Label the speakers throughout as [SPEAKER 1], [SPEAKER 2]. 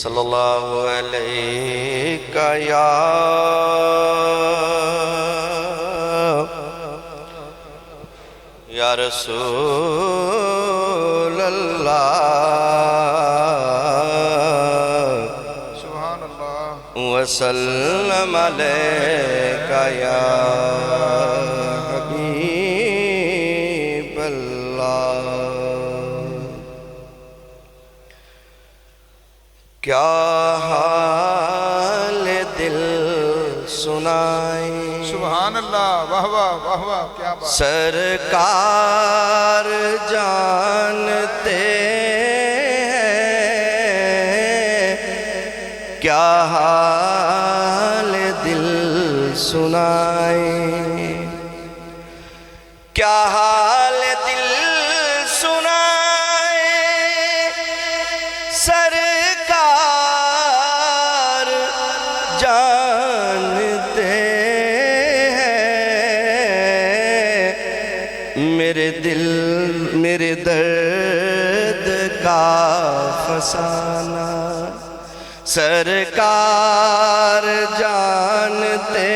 [SPEAKER 1] सल्लल्लाहु अलैका या रसूल अल्लाह
[SPEAKER 2] सुभान अल्लाह
[SPEAKER 1] वसल्लम अलैका या हबीब अल्लाह। क्या हाल दिल सुनाए
[SPEAKER 2] सुभान अल्लाह। वाह वाह वाह वाह, क्या बात।
[SPEAKER 1] सरकार जानते हैं क्या हाल दिल सुनाए, क्या हाल दिल सुनाए सरकार जानते हैं मेरे दर्द का फसाना। सरकार जानते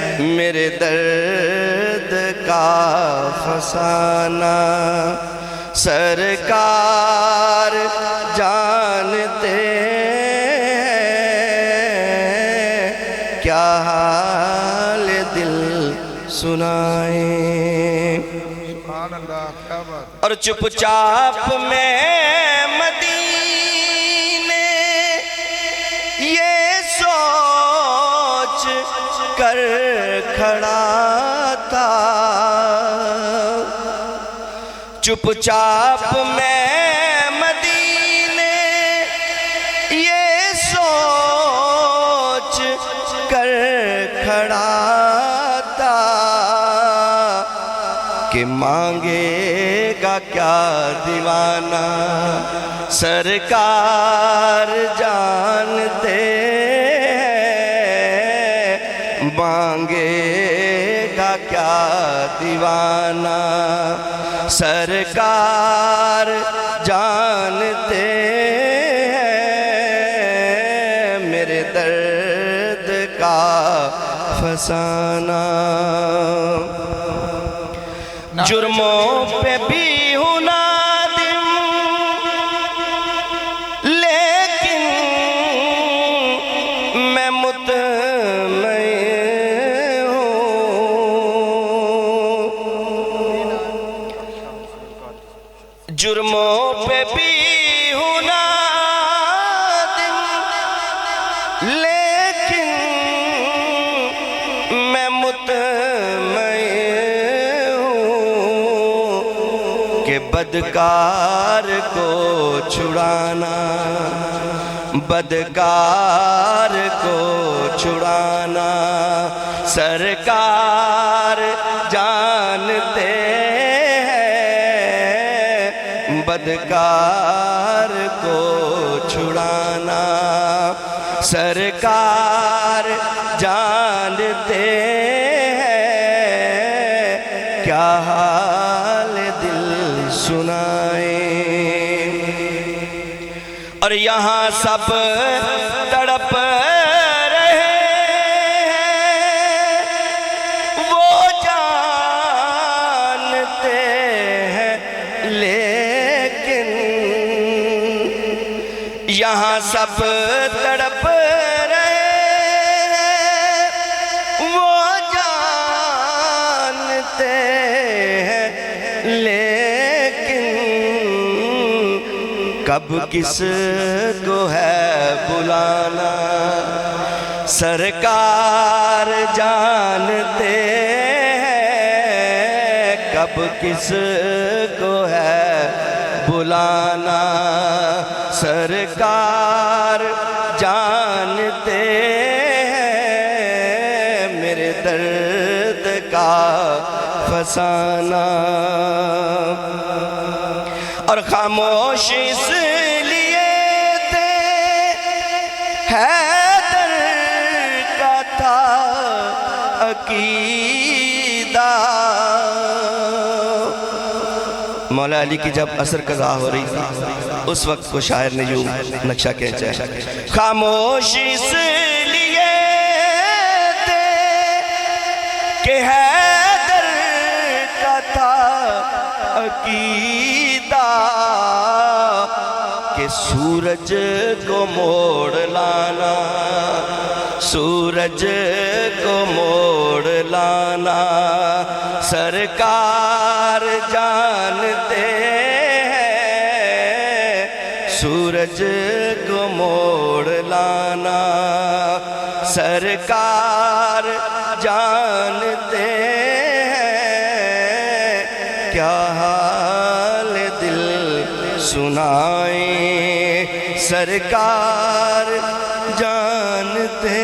[SPEAKER 1] हैं मेरे दर्द का फसाना। सरकार जानते हैं क्या हाल दिल सुनाए।
[SPEAKER 2] सुभान अल्लाह, क्या बात।
[SPEAKER 1] और चुपचाप में मदीने ये सोच कर खड़ा था, चुपचाप में मदीने ये सोच कर खड़ा था कि मांगेगा क्या दीवाना। सरकार जानते हैं मांगेगा क्या दीवाना। सरकार जानते हैं मेरे दर्द का फसाना। जुर्मों पे भी हूँ नादिम लेकिन मैं मुतमईन हूँ। जुर्मों पे भी हूँ नादिम लेकिन मैं मुतमईन के बदकार को छुड़ाना, बदकार को छुड़ाना। सरकार जानते हैं बदकार को छुड़ाना। सरकार जानते हैं क्या हाल दिल सुनाए। और यहाँ सब तड़प रहे वो जानते हैं लेकिन यहाँ सब तड़प रहे वो जानते हैं लेकिन कब किस को है बुलाना। सरकार जानते हैं कब किस को है बुलाना। सरकार जानते हैं मेरे दर्द का फसाना। और खामोश इसलिए थे हैदर का था अकीदा। मौला अली की जब असर कज़ा हो रही थी उस वक्त को शायर ने यूं नक्शा खींचा है। खामोश इसलिए थे कि हैदर का था अकीदा कि सूरज को मोड़ लाना, सूरज को मोड़ लाना सरकार जानते हैं, सूरज को मोड़ लाना सरकार जानते हैं। क्या हाल दिल सुनाए सरकार जानते